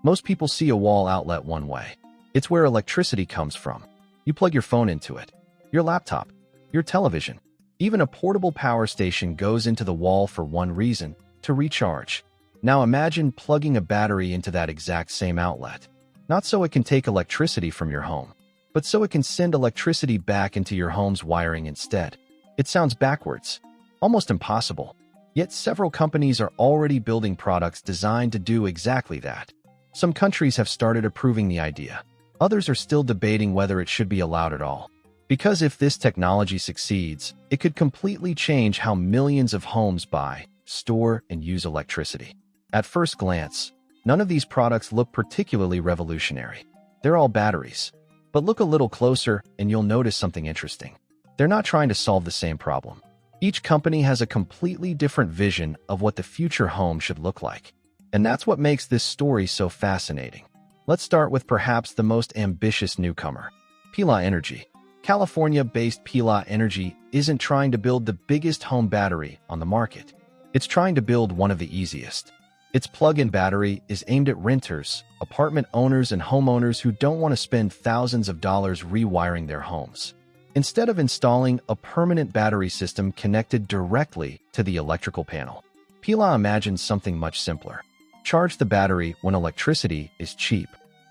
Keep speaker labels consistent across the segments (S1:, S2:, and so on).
S1: Most people see a wall outlet one way. It's where electricity comes from. You plug your phone into it, your laptop, your television. Even a portable power station goes into the wall for one reason: to recharge. Now imagine plugging a battery into that exact same outlet. Not so it can take electricity from your home, but so it can send electricity back into your home's wiring instead. It sounds backwards, almost impossible. Yet several companies are already building products designed to do exactly that. Some countries have started approving the idea. Others are still debating whether it should be allowed at all. Because if this technology succeeds, it could completely change how millions of homes buy, store, and use electricity. At first glance, none of these products look particularly revolutionary. They're all batteries. But look a little closer and you'll notice something interesting. They're not trying to solve the same problem. Each company has a completely different vision of what the future home should look like. And that's what makes this story so fascinating. Let's start with perhaps the most ambitious newcomer, Pila Energy. California-based Pila Energy isn't trying to build the biggest home battery on the market. It's trying to build one of the easiest. Its plug-in battery is aimed at renters, apartment owners, and homeowners who don't want to spend thousands of dollars rewiring their homes. Instead of installing a permanent battery system connected directly to the electrical panel, Pila imagines something much simpler. Charge the battery when electricity is cheap,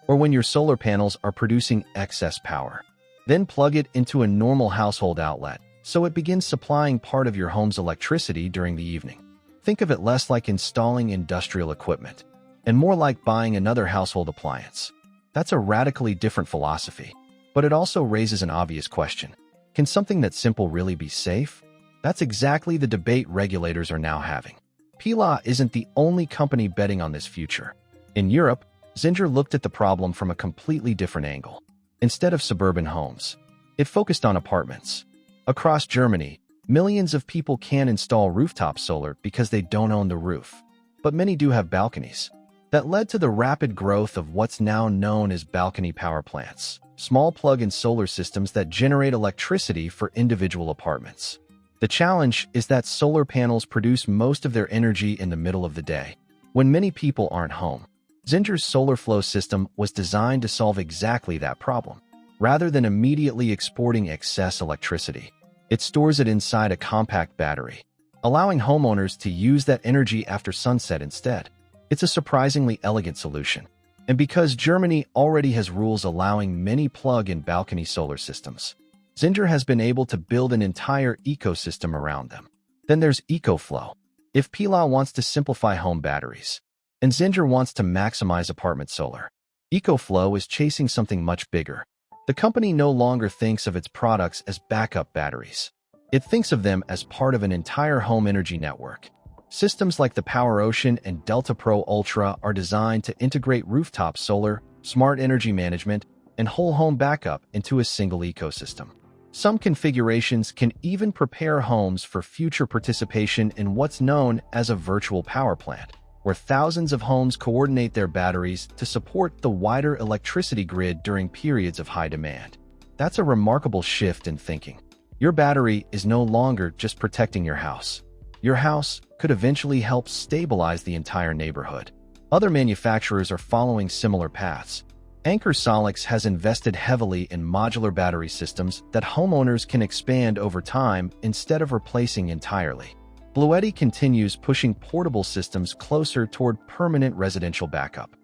S1: or when your solar panels are producing excess power. Then plug it into a normal household outlet, so it begins supplying part of your home's electricity during the evening. Think of it less like installing industrial equipment, and more like buying another household appliance. That's a radically different philosophy, but it also raises an obvious question. Can something that simple really be safe? That's exactly the debate regulators are now having. Pila isn't the only company betting on this future. In Europe, Zendure looked at the problem from a completely different angle. Instead of suburban homes, it focused on apartments. Across Germany, millions of people can install rooftop solar because they don't own the roof, but many do have balconies. That led to the rapid growth of what's now known as balcony power plants, small plug-in solar systems that generate electricity for individual apartments. The challenge is that solar panels produce most of their energy in the middle of the day, when many people aren't home. Zendure's SolarFlow system was designed to solve exactly that problem. Rather than immediately exporting excess electricity, it stores it inside a compact battery, allowing homeowners to use that energy after sunset instead. It's a surprisingly elegant solution. And because Germany already has rules allowing many plug-in balcony solar systems, Zendure has been able to build an entire ecosystem around them. Then there's EcoFlow. If Pila wants to simplify home batteries, and Zendure wants to maximize apartment solar, EcoFlow is chasing something much bigger. The company no longer thinks of its products as backup batteries. It thinks of them as part of an entire home energy network. Systems like the Power Ocean and Delta Pro Ultra are designed to integrate rooftop solar, smart energy management, and whole home backup into a single ecosystem. Some configurations can even prepare homes for future participation in what's known as a virtual power plant, where thousands of homes coordinate their batteries to support the wider electricity grid during periods of high demand. That's a remarkable shift in thinking. Your battery is no longer just protecting your house. Your house could eventually help stabilize the entire neighborhood. Other manufacturers are following similar paths. Anker SOLIX has invested heavily in modular battery systems that homeowners can expand over time instead of replacing entirely. Bluetti continues pushing portable systems closer toward permanent residential backup.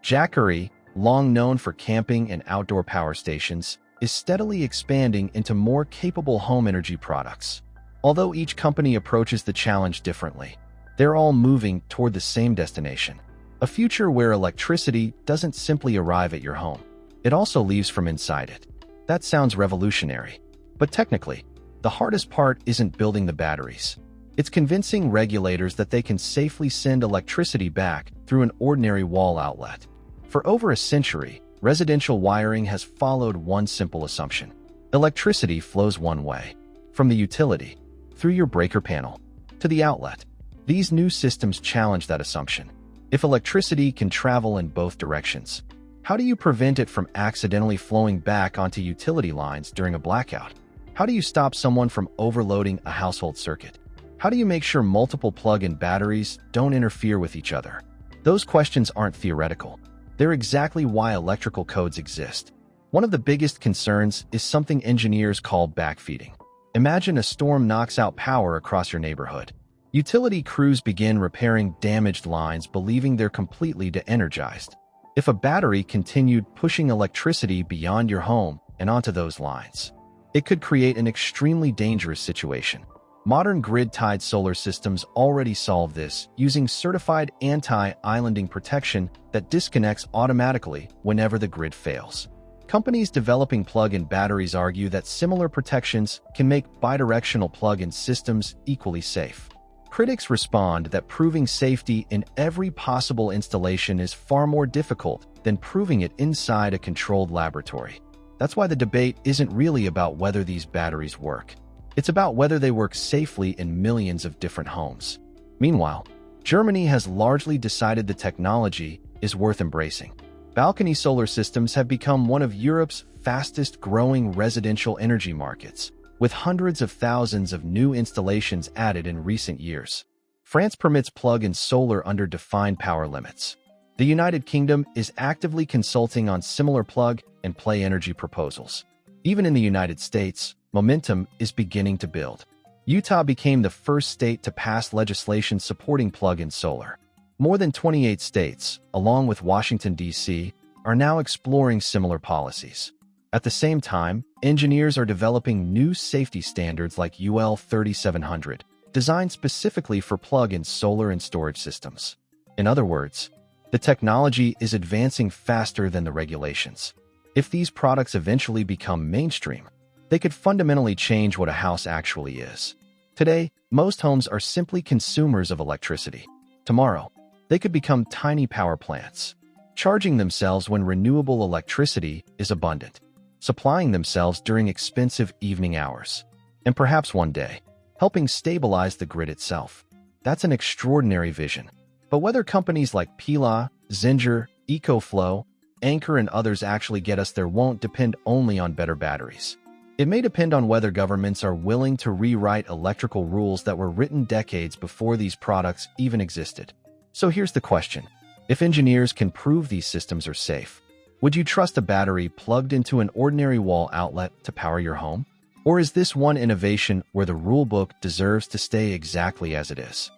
S1: Jackery, long known for camping and outdoor power stations, is steadily expanding into more capable home energy products. Although each company approaches the challenge differently, they're all moving toward the same destination: a future where electricity doesn't simply arrive at your home. It also leaves from inside it. That sounds revolutionary. But technically, the hardest part isn't building the batteries. It's convincing regulators that they can safely send electricity back through an ordinary wall outlet. For over a century, residential wiring has followed one simple assumption: electricity flows one way, from the utility, through your breaker panel, to the outlet. These new systems challenge that assumption. If electricity can travel in both directions, how do you prevent it from accidentally flowing back onto utility lines during a blackout? How do you stop someone from overloading a household circuit? How do you make sure multiple plug-in batteries don't interfere with each other? Those questions aren't theoretical. They're exactly why electrical codes exist. One of the biggest concerns is something engineers call backfeeding. Imagine a storm knocks out power across your neighborhood. Utility crews begin repairing damaged lines, believing they're completely de-energized. If a battery continued pushing electricity beyond your home and onto those lines, it could create an extremely dangerous situation. Modern grid-tied solar systems already solve this using certified anti-islanding protection that disconnects automatically whenever the grid fails. Companies developing plug-in batteries argue that similar protections can make bidirectional plug-in systems equally safe. Critics respond that proving safety in every possible installation is far more difficult than proving it inside a controlled laboratory. That's why the debate isn't really about whether these batteries work. It's about whether they work safely in millions of different homes. Meanwhile, Germany has largely decided the technology is worth embracing. Balcony solar systems have become one of Europe's fastest-growing residential energy markets, with hundreds of thousands of new installations added in recent years. France permits plug-in solar under defined power limits. The United Kingdom is actively consulting on similar plug-and-play energy proposals. Even in the United States, momentum is beginning to build. Utah became the first state to pass legislation supporting plug-in solar. More than 28 states, along with Washington, D.C., are now exploring similar policies. At the same time, engineers are developing new safety standards like UL 3700, designed specifically for plug-in solar and storage systems. In other words, the technology is advancing faster than the regulations. If these products eventually become mainstream, they could fundamentally change what a house actually is. Today, most homes are simply consumers of electricity. Tomorrow, they could become tiny power plants, charging themselves when renewable electricity is abundant, supplying themselves during expensive evening hours, and perhaps one day, helping stabilize the grid itself. That's an extraordinary vision. But whether companies like Pila, Zendure, EcoFlow, Anker, and others actually get us there won't depend only on better batteries. It may depend on whether governments are willing to rewrite electrical rules that were written decades before these products even existed. So here's the question. If engineers can prove these systems are safe, would you trust a battery plugged into an ordinary wall outlet to power your home? Or is this one innovation where the rulebook deserves to stay exactly as it is?